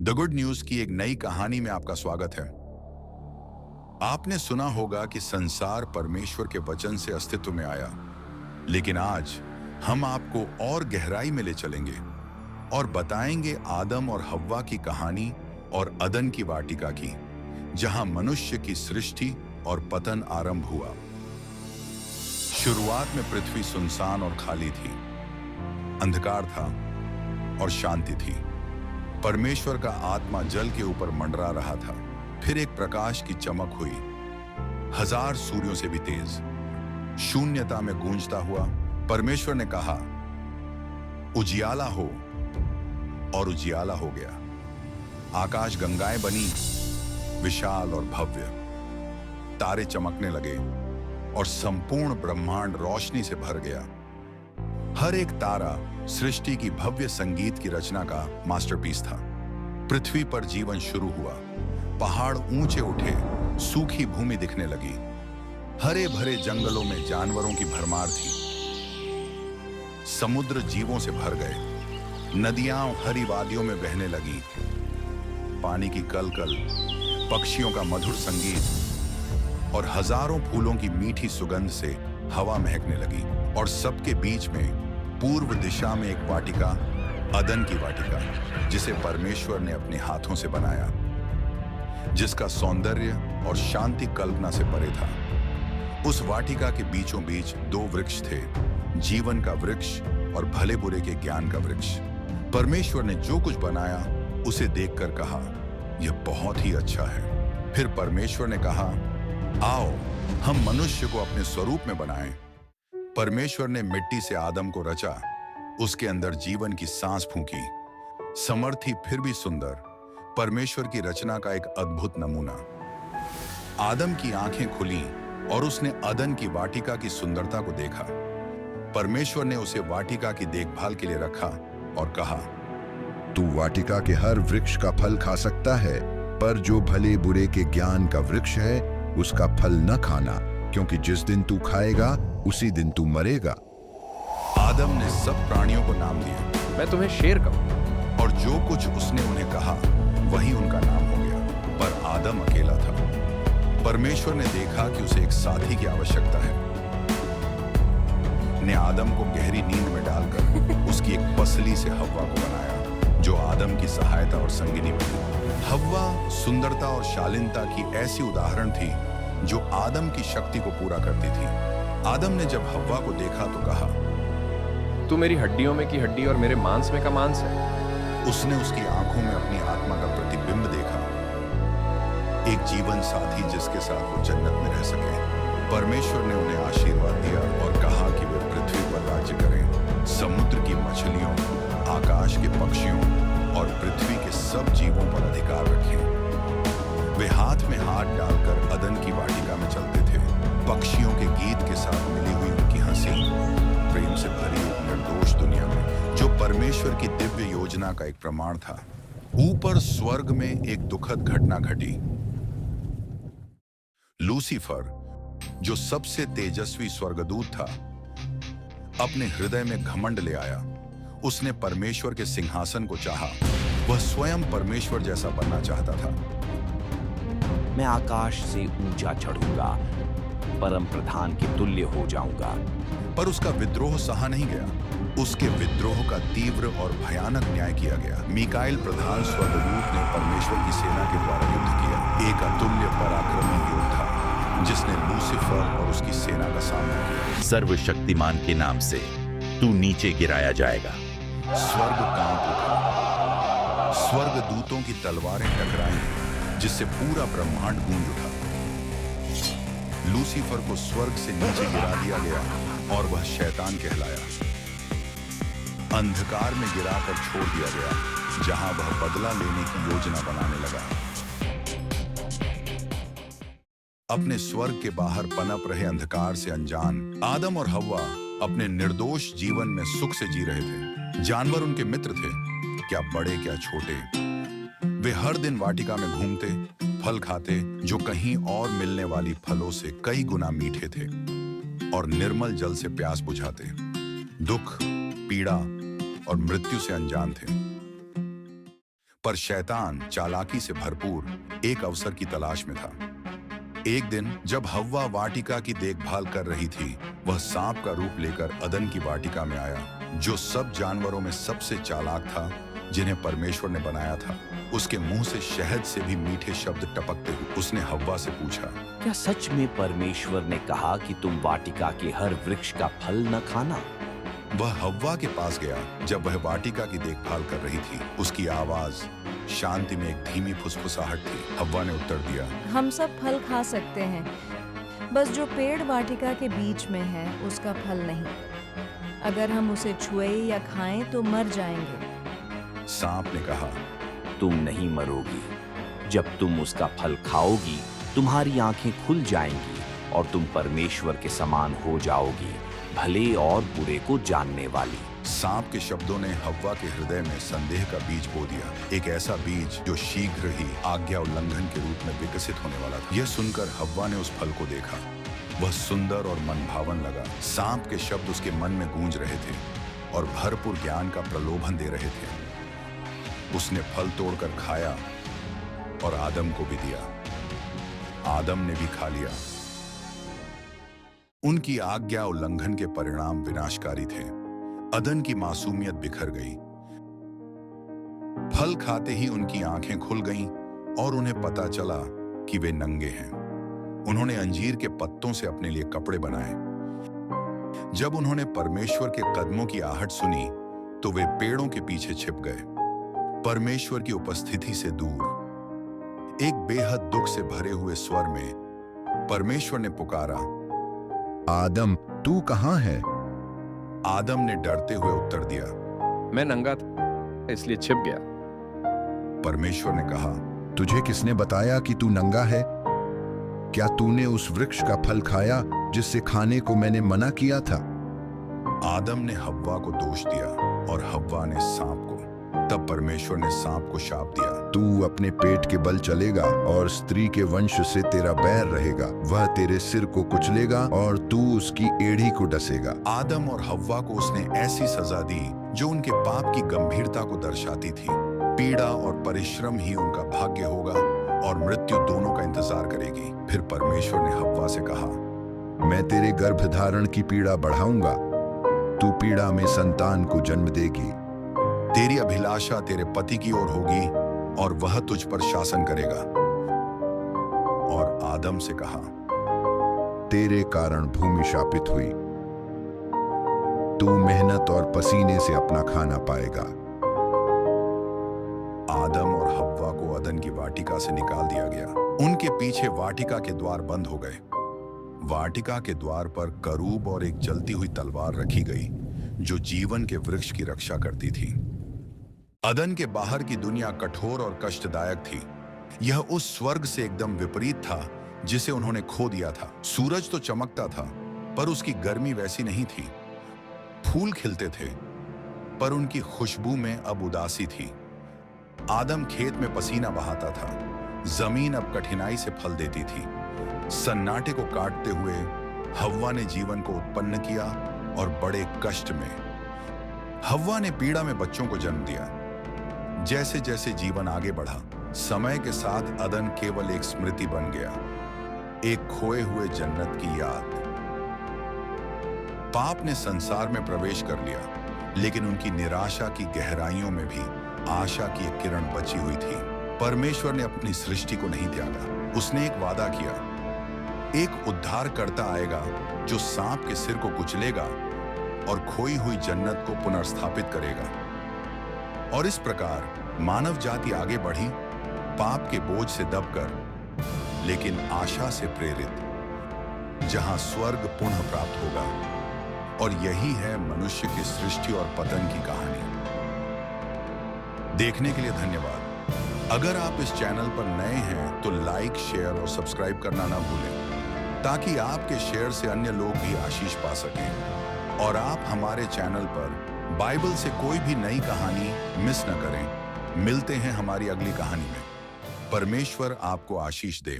The good news की एक नई कहानी में आपका स्वागत है। आपने सुना होगा कि संसार परमेश्वर के वचन से अस्तित्व में आया, लेकिन आज हम आपको और गहराई में ले चलेंगे और बताएंगे आदम और हव्वा की कहानी और अदन की वाटिका की, जहां मनुष्य की सृष्टि और पतन आरंभ हुआ। शुरुआत में पृथ्वी सुनसान और खाली थी, अंधकार था और शांति थी। परमेश्वर का आत्मा जल के ऊपर मंडरा रहा था। फिर एक प्रकाश की चमक हुई, 1000 सूर्यों से भी तेज। शून्यता में गूंजता हुआ परमेश्वर ने कहा, उजियाला हो, और उजियाला हो गया। आकाश गंगाएं बनी, विशाल और भव्य। तारे चमकने लगे और संपूर्ण ब्रह्मांड रोशनी से भर गया। हर एक तारा सृष्टि की भव्य संगीत की रचना का मास्टरपीस था। पृथ्वी पर जीवन शुरू हुआ। पहाड़ ऊंचे उठे, सूखी भूमि दिखने लगी। हरे भरे जंगलों में जानवरों की भरमार थी। समुद्र जीवों से भर गए। नदियां हरी वादियों में बहने लगी। पानी की कलकल, पक्षियों का मधुर संगीत और हजारों फूलों की मीठी सुगंध से हवा महकने लगी। और सबके बीच में पूर्व दिशा में एक वाटिका, अदन की वाटिका, जिसे परमेश्वर ने अपने हाथों से बनाया, जिसका सौंदर्य और शांति कल्पना से परे था। उस वाटिका के बीचों बीच 2 वृक्ष थे, जीवन का वृक्ष और भले बुरे के ज्ञान का वृक्ष। परमेश्वर ने जो कुछ बनाया उसे देखकर कहा, यह बहुत ही अच्छा है। फिर परमेश्वर ने कहा, आओ हम मनुष्य को अपने स्वरूप में बनाएं। परमेश्वर ने मिट्टी से आदम को रचा, उसके अंदर जीवन की सांस फूंकी। समर्थी फिर भी सुंदर, परमेश्वर की रचना का एक अद्भुत नमूना। आदम की आंखें खुली और उसने अदन की वाटिका की सुंदरता को देखा। परमेश्वर ने उसे वाटिका की देखभाल के लिए रखा और कहा, तू वाटिका के हर वृक्ष का फल खा सकता है, पर जो भले बुरे के ज्ञान का वृक्ष है उसका फल न खाना, क्योंकि जिस दिन तू खाएगा उसी दिन तू मरेगा। आदम ने सब प्राणियों को नाम दिया। मैं तुम्हें शेर कहूं। और जो कुछ उसने उन्हें कहा वही उनका नाम हो गया। पर आदम अकेला था। परमेश्वर ने देखा कि उसे एक साथी की आवश्यकता है। ने आदम को गहरी नींद में डालकर उसकी एक पसली से हव्वा को बनाया, जो आदम की सहायता और संगिनी बनी। हव्वा सुंदरता और शालीनता की ऐसी उदाहरण थी जो आदम की शक्ति को पूरा करती थी। आदम ने जब हव्वा को देखा तो कहा, तू मेरी हड्डियों में की हड्डी और मेरे मांस में का मांस है। उसने उसकी आंखों में अपनी आत्मा का प्रतिबिंब देखा, एक जीवन साथी जिसके साथ वो जन्नत में रह सके। परमेश्वर ने उन्हें आशीर्वाद दिया और कहा कि वे पृथ्वी पर राज्य करें, समुद्र की मछलियों, आकाश के पक्षियों और पृथ्वी के सब जीवों पर अधिकार रखें। वे हाथ में हाथ डालकर अदन की वाटिका में चलते थे। पक्षियों के गीत के साथ मिली हुई उनकी हंसी, प्रेम से भरी एक निर्दोष दुनिया में, जो परमेश्वर की दिव्य योजना का एक प्रमाण था। ऊपर स्वर्ग में एक दुखद घटना घटी। लूसीफर, जो सबसे तेजस्वी स्वर्गदूत था, अपने हृदय में घमंड ले आया। उसने परमेश्वर के सिंहासन को चाहा। वह स्वयं परमेश्वर जैसा बनना चाहता था। मैं आकाश से ऊंचा चढ़ूंगा, परम प्रधान के तुल्य हो जाऊंगा। पर उसका विद्रोह सहा नहीं गया। उसके विद्रोह का तीव्र और भयानक न्याय किया गया। मीकाएल प्रधान स्वर्गदूत ने परमेश्वर की सेना के द्वारा युद्ध किया। एक अतुल्य पराक्रमी योद्धा जिसने लूसीफर और उसकी सेना का सामना किया। सर्वशक्तिमान के नाम से तू नीचे गिराया जाएगा। स्वर्ग कांप उठा। स्वर्गदूतों की तलवारें टकराई, जिससे पूरा ब्रह्मांड गूंज उठा। लूसीफर को स्वर्ग से नीचे गिरा दिया गया और वह शैतान कहलाया। अंधकार में गिराकर छोड़ दिया गया, जहां वह बदला लेने की योजना बनाने लगा। अपने स्वर्ग के बाहर पनप रहे अंधकार से अनजान आदम और हव्वा अपने निर्दोष जीवन में सुख से जी रहे थे। जानवर उनके मित्र थे, क्या बड़े क्या छोटे। वे हर दिन वाटिका में घूमते, फल खाते, जो कहीं और मिलने वाली फलों से कई गुना मीठे थे, और निर्मल जल से प्यास बुझाते। दुख, पीड़ा और मृत्यु से अनजान थे। पर शैतान चालाकी से भरपूर एक अवसर की तलाश में था। एक दिन जब हव्वा वाटिका की देखभाल कर रही थी, वह सांप का रूप लेकर अदन की वाटिका में आया, जो सब जानवरों में सबसे चालाक था जिन्हें परमेश्वर ने बनाया था। उसके मुंह से शहद से भी मीठे शब्द टपकते हुए उसने हव्वा से पूछा, क्या सच में परमेश्वर ने कहा कि तुम वाटिका के हर वृक्ष का फल न खाना? वह हव्वा के पास गया जब वह वाटिका की देखभाल कर रही थी। उसकी आवाज शांति में एक धीमी फुसफुसाहट थी। हव्वा ने उत्तर दिया, हम सब फल खा सकते हैं, बस जो पेड़ वाटिका के बीच में है उसका फल नहीं। अगर हम उसे छुए या खाएं तो मर जाएंगे। सांप ने कहा, तुम नहीं मरोगी। जब तुम उसका फल खाओगी, तुम्हारी आंखें खुल जाएंगी और तुम परमेश्वर के समान हो जाओगी, भले और बुरे को जानने वाली। सांप के शब्दों ने हव्वा के हृदय में संदेह का बीज बो दिया, एक ऐसा बीज जो शीघ्र ही आज्ञा उल्लंघन के रूप में विकसित होने वाला था। यह सुनकर हव्वा ने उस फल को देखा। वह सुंदर और मनभावन लगा। सांप के शब्द उसके मन में गूंज रहे थे और भरपूर ज्ञान का प्रलोभन दे रहे थे। उसने फल तोड़कर खाया और आदम को भी दिया। आदम ने भी खा लिया। उनकी आज्ञा उल्लंघन के परिणाम विनाशकारी थे। अदन की मासूमियत बिखर गई। फल खाते ही उनकी आंखें खुल गईं और उन्हें पता चला कि वे नंगे हैं। उन्होंने अंजीर के पत्तों से अपने लिए कपड़े बनाए। जब उन्होंने परमेश्वर के कदमों की आहट सुनी तो वे पेड़ों के पीछे छिप गए, परमेश्वर की उपस्थिति से दूर। एक बेहद दुख से भरे हुए स्वर में परमेश्वर ने पुकारा, आदम, तू कहाँ है? आदम ने डरते हुए उत्तर दिया, मैं नंगा था इसलिए छिप गया। परमेश्वर ने कहा, तुझे किसने बताया कि तू नंगा है? क्या तूने उस वृक्ष का फल खाया जिससे खाने को मैंने मना किया था? आदम ने हव्वा को दोष दिया और हव्वा ने सांप को। तब परमेश्वर ने सांप को शाप दिया, तू अपने पेट के बल चलेगा और स्त्री के वंश से तेरा बैर रहेगा। वह तेरे सिर को कुचलेगा और तू उसकी एड़ी को डसेगा। आदम और हव्वा को उसने ऐसी सजा दी जो उनके पाप की गंभीरता को दर्शाती थी। पीड़ा और परिश्रम ही उनका भाग्य होगा और मृत्यु दोनों का इंतजार करेगी। फिर परमेश्वर ने हव्वा से कहा, मैं तेरे गर्भधारण की पीड़ा बढ़ाऊंगा, तू पीड़ा में संतान को जन्म देगी। तेरी अभिलाषा तेरे पति की ओर होगी और वह तुझ पर शासन करेगा। और आदम से कहा, तेरे कारण भूमि शापित हुई, तू मेहनत और पसीने से अपना खाना पाएगा। आदम और हव्वा को अदन की वाटिका से निकाल दिया गया। उनके पीछे वाटिका के द्वार बंद हो गए। वाटिका के द्वार पर करूब और एक जलती हुई तलवार रखी गई जो जीवन के वृक्ष की रक्षा करती थी। अदन के बाहर की दुनिया कठोर और कष्टदायक थी। यह उस स्वर्ग से एकदम विपरीत था जिसे उन्होंने खो दिया था। सूरज तो चमकता था पर उसकी गर्मी वैसी नहीं थी। फूल खिलते थे पर उनकी खुशबू में अब उदासी थी। आदम खेत में पसीना बहाता था। जमीन अब कठिनाई से फल देती थी। सन्नाटे को काटते हुए हव्वा ने जीवन को उत्पन्न किया और बड़े कष्ट में। हव्वा ने पीड़ा में बच्चों को जन्म दिया। जैसे जैसे जीवन आगे बढ़ा, समय के साथ अदन केवल एक स्मृति बन गया, एक खोए हुए जन्नत की याद। पाप ने संसार में प्रवेश कर लिया, लेकिन उनकी निराशा की गहराइयों में भी आशा की एक किरण बची हुई थी। परमेश्वर ने अपनी सृष्टि को नहीं त्यागा। उसने एक वादा किया, एक उद्धारकर्ता आएगा जो सांप के सिर को कुचलेगा और खोई हुई जन्नत को पुनर्स्थापित करेगा। और इस प्रकार मानव जाति आगे बढ़ी, पाप के बोझ से दबकर, लेकिन आशा से प्रेरित, जहां स्वर्ग पुनः प्राप्त होगा। और यही है मनुष्य की सृष्टि और पतन की कहानी। देखने के लिए धन्यवाद। अगर आप इस चैनल पर नए हैं तो लाइक, शेयर और सब्सक्राइब करना ना भूलें, ताकि आपके शेयर से अन्य लोग भी आशीष पा सकें और आप हमारे चैनल पर बाइबल से कोई भी नई कहानी मिस न करें। मिलते हैं हमारी अगली कहानी में। परमेश्वर आपको आशीष दे।